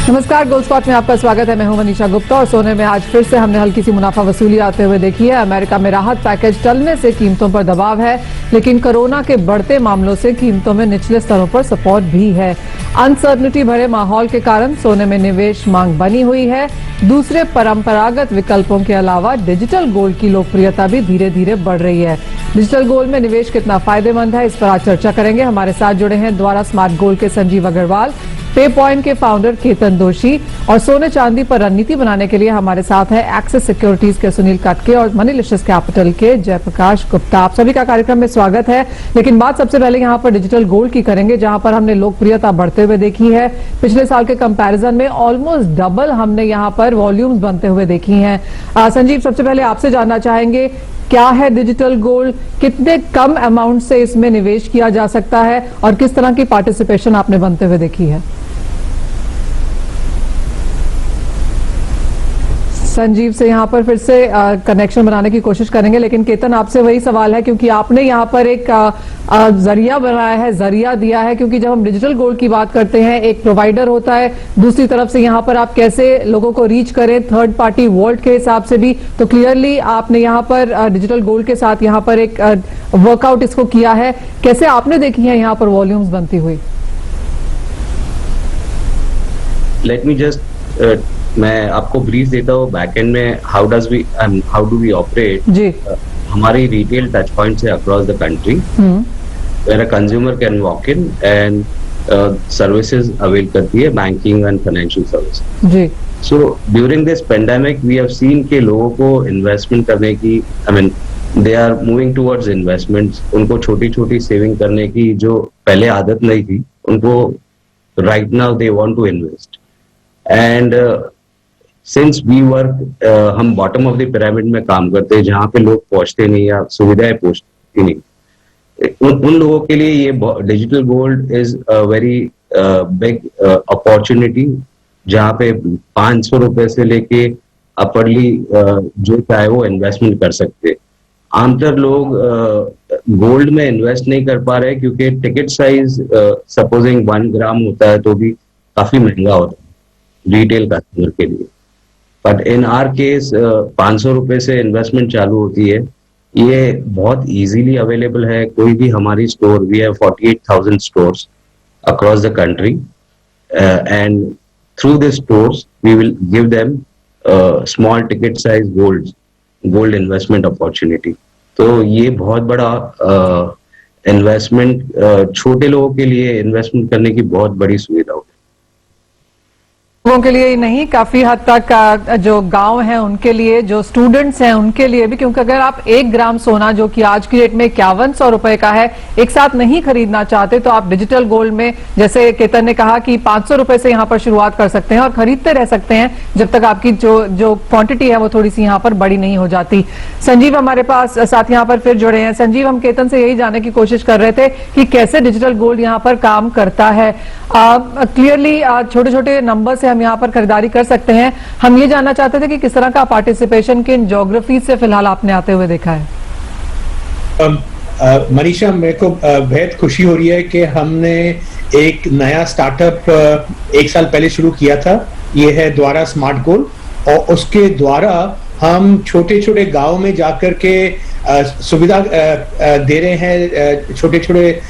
नमस्कार, gold spot में आपका स्वागत है। मैं हूं मनीषा गुप्ता और सोने में आज फिर से हमने हल्की सी मुनाफा वसूली आते हुए देखी है। अमेरिका में राहत पैकेज टलने से कीमतों पर दबाव है, लेकिन कोरोना के बढ़ते मामलों से कीमतों में निचले स्तरों पर सपोर्ट भी है। अनसर्टनिटी भरे माहौल के कारण सोने में निवेश मांग बनी हुई है। दूसरे परंपरागत विकल्पों के अलावा डिजिटल गोल्ड की लोकप्रियता भी धीरे धीरे बढ़ रही है। डिजिटल गोल्ड में निवेश कितना फायदेमंद है, इस पर आज चर्चा करेंगे। हमारे साथ जुड़े हैं द्वारा स्मार्ट गोल्ड के संजीव अग्रवाल, पे पॉइंट के फाउंडर केतन दोषी और सोने चांदी पर रणनीति बनाने के लिए हमारे साथ है एक्सिस सिक्योरिटीज के सुनील कटके और मनीलिशियस कैपिटल के जयप्रकाश गुप्ता। आप सभी का कार्यक्रम में स्वागत है। लेकिन बात सबसे पहले यहाँ पर डिजिटल गोल्ड की करेंगे, जहां पर हमने लोकप्रियता बढ़ते हुए देखी है। पिछले साल के कंपैरिजन में ऑलमोस्ट डबल हमने यहाँ पर वॉल्यूम्स बनते हुए देखी हैं। संजीव, सबसे पहले आपसे जानना चाहेंगे, क्या है डिजिटल गोल्ड, कितने कम अमाउंट से इसमें निवेश किया जा सकता है और किस तरह की पार्टिसिपेशन आपने बनते हुए देखी है? संजीव से यहाँ पर फिर से कनेक्शन बनाने की कोशिश करेंगे, लेकिन केतन आपसे वही सवाल है, क्योंकि आपने यहाँ पर एक जरिया बनाया है, जरिया दिया है। क्योंकि जब हम डिजिटल गोल्ड की बात करते हैं, एक प्रोवाइडर होता है, दूसरी तरफ से यहाँ पर आप कैसे लोगों को रीच करें थर्ड पार्टी वॉलेट के हिसाब से भी, तो क्लियरली आपने यहाँ पर डिजिटल गोल्ड के साथ यहाँ पर एक वर्कआउट इसको किया है। कैसे आपने देखी है यहाँ पर वॉल्यूम्स बनती हुई? लेट मी जस्ट मैं आपको ब्रीफ देता हूँ बैकएंड में हाउ डू वी ऑपरेट जी। हमारी रिटेल टच पॉइंट्स है across the country, where a consumer can walk in and services avail करती है, बैंकिंग एंड फाइनेंशियल सर्विस जी। So during this pandemic we have seen के लोगों को इन्वेस्टमेंट करने की, they are moving towards investments. उनको छोटी छोटी सेविंग करने की जो पहले आदत नहीं थी, उनको right now they want to invest. And since we work, हम बॉटम ऑफ द पिरामिड में काम करते हैं, जहाँ पे लोग पहुंचते नहीं या सुविधाएं पहुंचती नहीं, उन लोगों के लिए ये digital gold is a very big opportunity, जहाँ पे 500 रुपए से लेके अपरली जो चाहे वो इन्वेस्टमेंट कर सकते। आमतौर लोग गोल्ड में इन्वेस्ट नहीं कर पा रहे क्योंकि टिकट साइज सपोजिंग 1 ग्राम होता है तो भी काफी महंगा होता है रिटेल कस्टमर के लिए। बट इन आर केस 500 रुपए से इन्वेस्टमेंट चालू होती है। ये बहुत इजीली अवेलेबल है। कोई भी हमारी store, we have 48,000 stores across the country and through the stores we will give them small ticket size gold investment opportunity. तो ये बहुत बड़ा इन्वेस्टमेंट, छोटे लोगों के लिए इन्वेस्टमेंट करने की बहुत बड़ी सुविधा होगी। लोगों के लिए ही नहीं, काफी हद तक जो गांव हैं उनके लिए, जो स्टूडेंट्स हैं उनके लिए भी, क्योंकि अगर आप 1 ग्राम सोना जो कि आज की डेट में 5100 रुपए का है, एक साथ नहीं खरीदना चाहते, तो आप डिजिटल गोल्ड में, जैसे केतन ने कहा कि 500 रुपए से यहाँ पर शुरुआत कर सकते हैं और खरीदते रह सकते हैं जब तक आपकी जो क्वांटिटी है वो थोड़ी सी यहाँ पर बड़ी नहीं हो जाती। संजीव हमारे पास साथ यहाँ पर फिर जुड़े हैं। संजीव, हम केतन से यही जानने की कोशिश कर रहे थे कि कैसे डिजिटल गोल्ड यहाँ पर काम करता है। क्लियरली छोटे छोटे नंबर से हम यहाँ पर खरीदारी कर सकते हैं। हम ये जानना चाहते थे कि किस तरह का पार्टिसिपेशन किन ज्योग्राफी से फिलहाल आपने आते हुए देखा है? मनीषा, मेरे को बेहद खुशी हो रही है कि हमने एक नया स्टार्टअप 1 साल पहले शुरू किया था। ये है द्वारा स्मार्ट गोल्ड, और उसके द्वारा हम छोटे छोटे गांव में जाकर के सुविधा दे रहे हैं, छोटे छोटे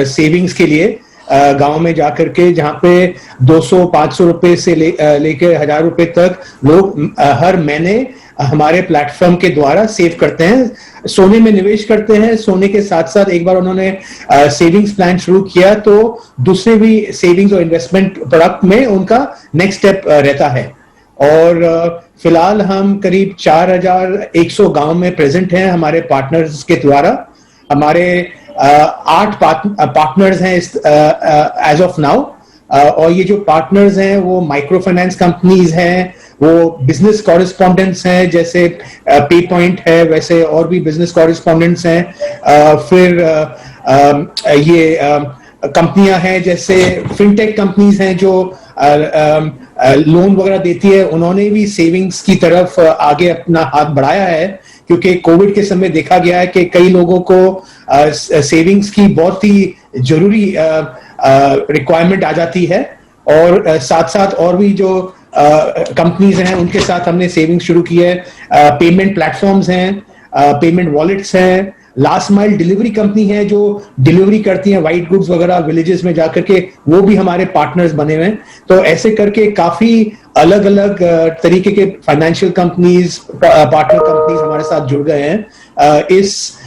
सेविंग्स के लिए गांव में जाकर के, जहां पे 200-500 रुपए से लेकर 1000 रुपए तक लोग हर महीने हमारे प्लेटफॉर्म के द्वारा सेव करते हैं, सोने में निवेश करते हैं। सोने के साथ साथ एक बार उन्होंने सेविंग्स प्लान शुरू किया तो दूसरे भी सेविंग्स और इन्वेस्टमेंट प्रोडक्ट में उनका नेक्स्ट स्टेप रहता है। और फिलहाल हम करीब 4100 गांव में प्रेजेंट हैं हमारे पार्टनर्स के द्वारा। हमारे 8 पार्टनर्स हैं एज ऑफ नाउ, और ये जो पार्टनर्स हैं वो माइक्रो फाइनेंस कंपनीज हैं, वो बिजनेस कॉरेस्पॉन्डेंट्स हैं, जैसे पे पॉइंट है, वैसे और भी बिजनेस कॉरेस्पॉन्डेंट्स हैं। फिर ये कंपनियां हैं जैसे फिनटेक कंपनीज हैं जो लोन वगैरह देती है, उन्होंने भी सेविंग्स की तरफ आगे अपना हाथ बढ़ाया है, क्योंकि कोविड के समय देखा गया है कि कई लोगों को सेविंग्स की बहुत ही जरूरी रिक्वायरमेंट आ जाती है। और साथ साथ और भी जो कंपनीज हैं उनके साथ हमने सेविंग शुरू की है। पेमेंट प्लेटफॉर्म्स हैं, पेमेंट वॉलेट्स हैं, लास्ट माइल डिलीवरी कंपनी है जो डिलीवरी करती है वाइट गुड्स वगैरह विलेजेस में जाकर के, वो भी हमारे पार्टनर्स बने हुए हैं। तो ऐसे करके काफी अलग अलग तरीके के फाइनेंशियल कंपनीज, पार्टनर कंपनीज हमारे साथ जुड़ गए हैं इस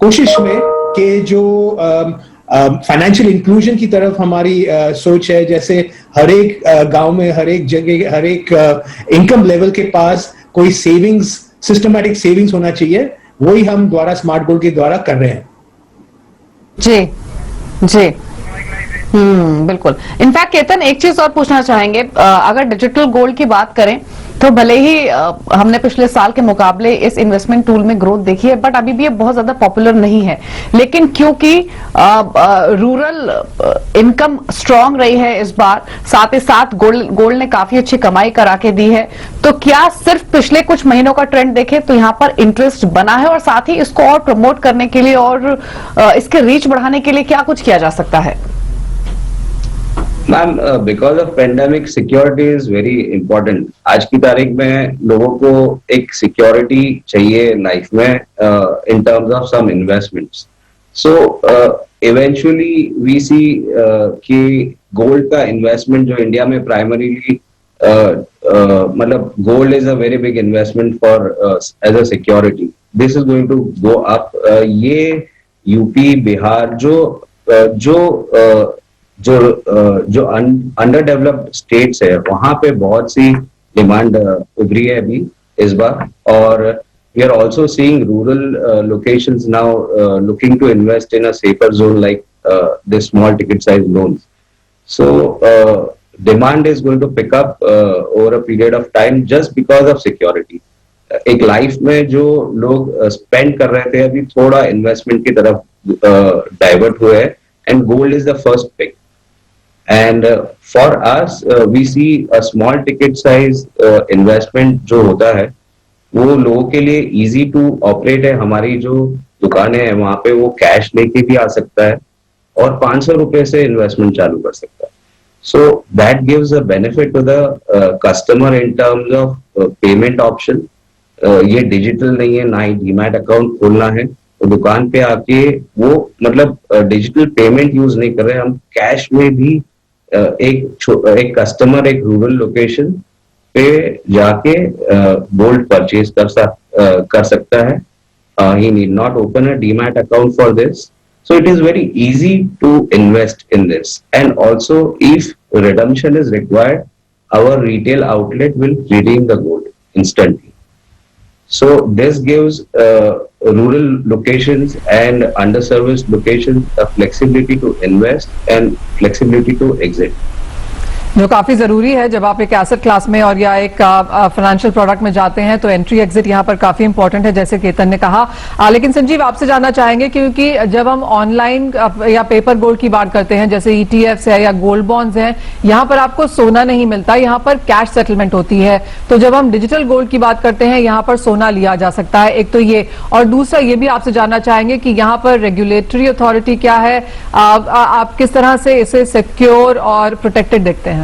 कोशिश में कि जो फाइनेंशियल इंक्लूजन की तरफ हमारी सोच है। जैसे हर एक गांव में, हर एक जगह, हर एक इनकम लेवल के पास कोई सेविंग्स, सिस्टमैटिक सेविंग्स होना चाहिए, वही हम द्वारा स्मार्ट गोल्ड के द्वारा कर रहे हैं। जी जी, बिल्कुल। इनफैक्ट केतन, एक चीज और पूछना चाहेंगे, अगर डिजिटल गोल्ड की बात करें तो भले ही हमने पिछले साल के मुकाबले इस इन्वेस्टमेंट टूल में ग्रोथ देखी है, बट अभी भी ये बहुत ज्यादा पॉपुलर नहीं है। लेकिन क्योंकि रूरल इनकम स्ट्रांग रही है इस बार, साथ ही साथ गोल्ड ने काफी अच्छी कमाई करा के दी है, तो क्या सिर्फ पिछले कुछ महीनों का ट्रेंड देखें तो यहाँ पर इंटरेस्ट बना है, और साथ ही इसको और प्रमोट करने के लिए और इसके रीच बढ़ाने के लिए क्या कुछ किया जा सकता है? Ma'am, because of pandemic security is very important. आज की तारीख में लोगों को एक सिक्योरिटी चाहिए लाइफ में in terms of some investments. So eventually we see कि गोल्ड का इन्वेस्टमेंट जो इंडिया में प्राइमरीली मतलब gold is a very big investment for as a security, this is going to go up. ये UP, Bihar जो under developed states है, वहां पे बहुत सी डिमांड उभरी है अभी इस बार। और we are also seeing rural locations now looking to invest in a safer zone like this small ticket size loans. So demand is going to pick up over a period of time just because of security. एक life में जो लोग spend कर रहे थे, अभी थोड़ा investment की तरफ डाइवर्ट हुए हैं, and gold is the first pick. And for us, we see a small ticket size investment जो होता है वो लोगों के लिए easy to operate है। हमारी जो दुकानें हैं वहां पे वो कैश लेके भी आ सकता है और 500 रुपए से इन्वेस्टमेंट चालू कर सकता है। So that gives a benefit to the customer in terms of payment option। ये डिजिटल नहीं है, ना ही डीमैट अकाउंट खोलना है, तो दुकान पे आके वो मतलब डिजिटल पेमेंट यूज नहीं कर रहे, हम कैश में भी एक कस्टमर एक रूरल लोकेशन पे जाके गोल्ड परचेज कर सकता है। He need not open a demat account for this, so it is very easy to invest in this. And also if redemption is required, our retail outlet will redeem the gold instantly. So this gives rural locations and underserviced locations a flexibility to invest and flexibility to exit, जो काफी जरूरी है जब आप एक asset class में और या एक फाइनेंशियल प्रोडक्ट में जाते हैं, तो एंट्री एग्जिट यहाँ पर काफी इंपॉर्टेंट है, जैसे केतन ने कहा। लेकिन संजीव, आपसे जानना चाहेंगे, क्योंकि जब हम ऑनलाइन या पेपर गोल्ड की बात करते हैं, जैसे ईटीएफ्स है या गोल्ड बॉन्ड्स हैं, यहाँ पर आपको सोना नहीं मिलता, यहाँ पर कैश सेटलमेंट होती है। तो जब हम डिजिटल गोल्ड की बात करते हैं, यहाँ पर सोना लिया जा सकता है, एक तो ये, और दूसरा ये भी आपसे जानना चाहेंगे कि यहाँ पर रेगुलेटरी अथॉरिटी क्या है, आप किस तरह से इसे सिक्योर और प्रोटेक्टेड देखते हैं?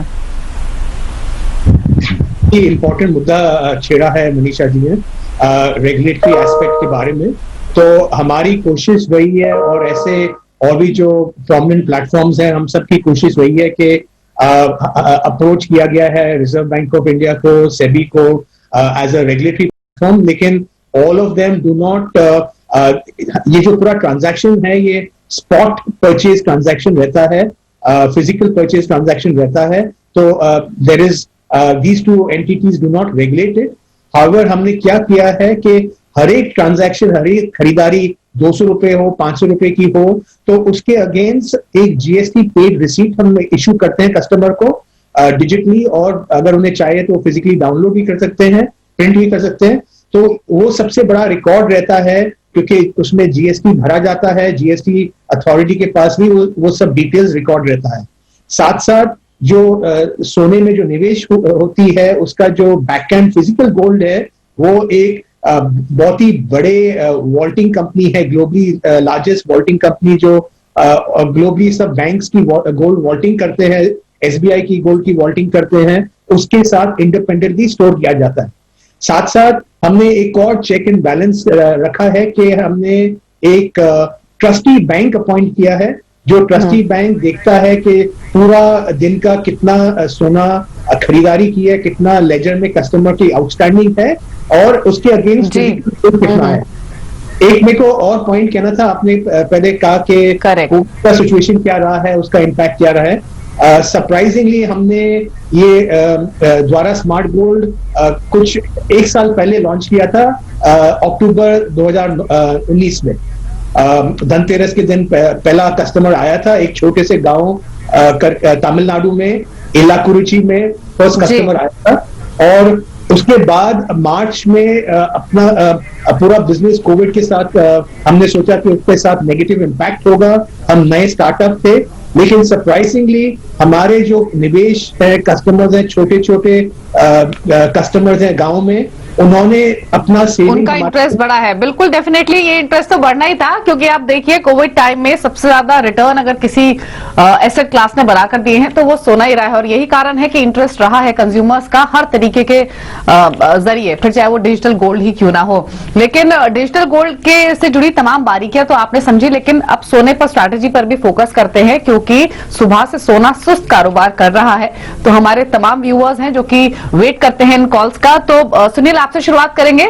ये इम्पोर्टेंट मुद्दा छेड़ा है मनीषा जी ने रेगुलेटरी एस्पेक्ट के बारे में। तो हमारी कोशिश वही है, और ऐसे और भी जो प्रोमिनेंट प्लेटफॉर्म्स हैं, हम सब की कोशिश वही है कि अप्रोच किया गया है रिजर्व बैंक ऑफ इंडिया को, सेबी को एज अ रेगुलेटरी प्लेटफॉर्म, लेकिन all of them do not, ये जो पूरा ट्रांजैक्शन है ये स्पॉट परचेज ट्रांजैक्शन रहता है, फिजिकल परचेज ट्रांजैक्शन रहता है। तो there is these two entities do not regulate it. However, हमने क्या किया है कि हर एक ट्रांजैक्शन, हर एक खरीदारी 200 रुपए हो, 500 रुपए की हो, तो उसके अगेंस्ट एक जीएसटी पेड रिसीट हम इशू करते हैं कस्टमर को डिजिटली, और अगर उन्हें चाहिए तो फिजिकली डाउनलोड भी कर सकते हैं, प्रिंट भी कर सकते हैं। तो वो सबसे बड़ा रिकॉर्ड रहता है, क्योंकि उसमें जीएसटी भरा जाता है, जीएसटी अथॉरिटी के पास भी वो सब डिटेल्स रिकॉर्ड रहता है। साथ साथ जो सोने में जो निवेश होती है, उसका जो बैक एंड फिजिकल गोल्ड है, वो एक बहुत ही बड़े वॉल्टिंग कंपनी है, ग्लोबली लार्जेस्ट वॉल्टिंग कंपनी, जो ग्लोबली सब बैंक्स की गोल्ड वॉल्टिंग करते हैं, SBI की गोल्ड की वॉल्टिंग करते हैं उसके साथ इंडिपेंडेंटली स्टोर किया जाता है। साथ साथ हमने एक और चेक एंड बैलेंस रखा है कि हमने एक ट्रस्टी बैंक अपॉइंट किया है, जो ट्रस्टी बैंक देखता है कि पूरा दिन का कितना सोना खरीदारी की है, कितना लेजर में कस्टमर की आउटस्टैंडिंग है और उसके अगेंस्ट कितना है। एक मेरे को और पॉइंट कहना था, आपने पहले कहा कि का सिचुएशन क्या रहा है, उसका इम्पैक्ट क्या रहा है। सरप्राइजिंगली हमने ये द्वारा स्मार्ट गोल्ड कुछ एक साल पहले लॉन्च किया था, अक्टूबर 2019 में। धनतेरस के दिन पहला कस्टमर आया था, एक छोटे से गांव तमिलनाडु में इलाकुरुची में फर्स्ट कस्टमर आया था। और उसके बाद मार्च में अपना पूरा बिजनेस कोविड के साथ हमने सोचा कि उसके साथ नेगेटिव इम्पैक्ट होगा, हम नए स्टार्टअप थे, लेकिन सरप्राइजिंगली हमारे जो निवेश है, कस्टमर्स हैं, छोटे छोटे कस्टमर्स हैं गांव में, उन्होंने अपना उनका इंटरेस्ट बढ़ा है। बिल्कुल, डेफिनेटली ये इंटरेस्ट तो बढ़ना ही था, क्योंकि आप देखिए कोविड टाइम में सबसे ज्यादा रिटर्न अगर किसी एसेट क्लास ने बनाकर दिए हैं तो वो सोना ही रहा है। और यही कारण है कि इंटरेस्ट रहा है कंज्यूमर्स का हर तरीके के जरिए, फिर चाहे वो डिजिटल गोल्ड ही क्यों ना हो। लेकिन डिजिटल गोल्ड के से जुड़ी तमाम बारीकियां तो आपने समझी, लेकिन अब सोने पर स्ट्रैटेजी पर भी फोकस करते हैं, क्योंकि सुबह से सोना सुस्त कारोबार कर रहा है। तो हमारे तमाम व्यूअर्स हैं जो कि वेट करते हैं इन कॉल्स का। तो सुनील, आपसे शुरुआत करेंगे।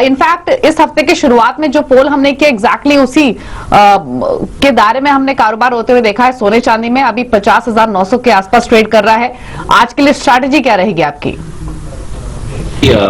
इनफैक्ट इस हफ्ते की शुरुआत में जो पोल हमने किया एग्जैक्टली उसी के दायरे में हमने कारोबार होते हुए देखा है। सोने चांदी में अभी 50,900 के आसपास ट्रेड कर रहा है। आज के लिए स्ट्रैटेजी क्या रहेगी आपकी?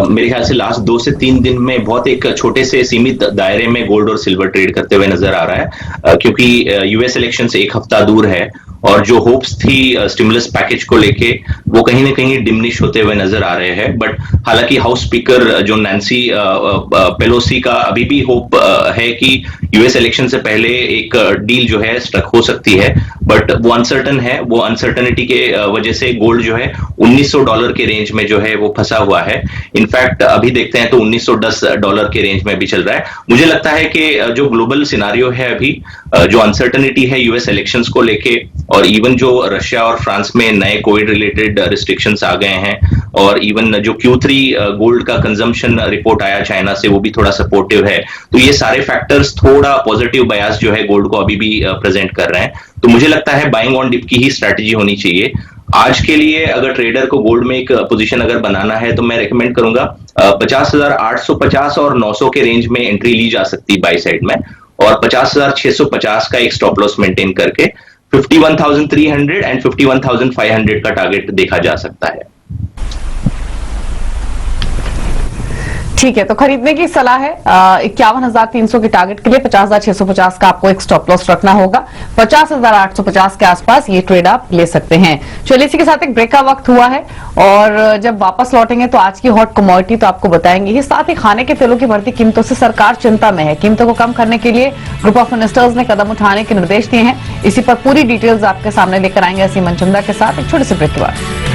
मेरे ख्याल से लास्ट 2 से 3 दिन में बहुत एक छोटे से सीमित दायरे में गोल्ड और सिल्वर ट्रेड करते हुए नजर आ रहा है, क्योंकि यूएस इलेक्शन से एक हफ्ता दूर है और जो होप्स थी स्टिमुलस पैकेज को लेके वो कहीं ना कहीं डिमिनिश होते हुए नजर आ रहे हैं। बट हालांकि हाउस स्पीकर जो नैंसी पेलोसी का अभी भी होप है कि यूएस इलेक्शन से पहले एक डील जो है स्ट्रक हो सकती है, बट वो अनसर्टन है। वो अनसर्टनिटी के वजह से गोल्ड जो है $1900 के रेंज में जो है वो फंसा हुआ है। इनफैक्ट अभी देखते हैं तो $1910 के रेंज में भी चल रहा है। मुझे लगता है कि जो ग्लोबल सिनारियो है अभी, जो अनसर्टनिटी है यूएस इलेक्शंस को लेके, और इवन जो रशिया और फ्रांस में नए कोविड रिलेटेड रिस्ट्रिक्शंस आ गए हैं, और इवन जो Q3 गोल्ड का कंजम्पशन रिपोर्ट आया चाइना से, वो भी थोड़ा सपोर्टिव है। तो ये सारे फैक्टर्स थोड़ा पॉजिटिव बयास जो है गोल्ड को अभी भी प्रेजेंट कर रहे हैं। तो मुझे लगता है बाइंग ऑन डिप की ही स्ट्रैटेजी होनी चाहिए आज के लिए। अगर ट्रेडर को गोल्ड में एक पोजीशन अगर बनाना है तो मैं रेकमेंड करूंगा 50,850 और 900 के रेंज में एंट्री ली जा सकती बाई साइड में, और 50,650 का एक स्टॉप लॉस मेंटेन करके 51,300 एंड 51,500 का टारगेट देखा जा सकता है। ठीक है, तो खरीदने की सलाह है 51,300 के टारगेट के लिए 50,650 का आपको एक स्टॉप लॉस रखना होगा। 50,850 के आसपास ये ट्रेड आप ले सकते हैं। चलिए, इसी के साथ एक ब्रेक का वक्त हुआ है और जब वापस लौटेंगे तो आज की हॉट कमोडिटी तो आपको बताएंगे ही, साथ ही खाने के तेलों की बढ़ती कीमतों से सरकार चिंता में है। कीमतों को कम करने के लिए ग्रुप ऑफ मिनिस्टर्स ने कदम उठाने के निर्देश दिए हैं। इसी पर पूरी डिटेल्स आपके सामने लेकर आएंगे असीम मनचंदा के साथ एक छोटे से ब्रेक के बाद।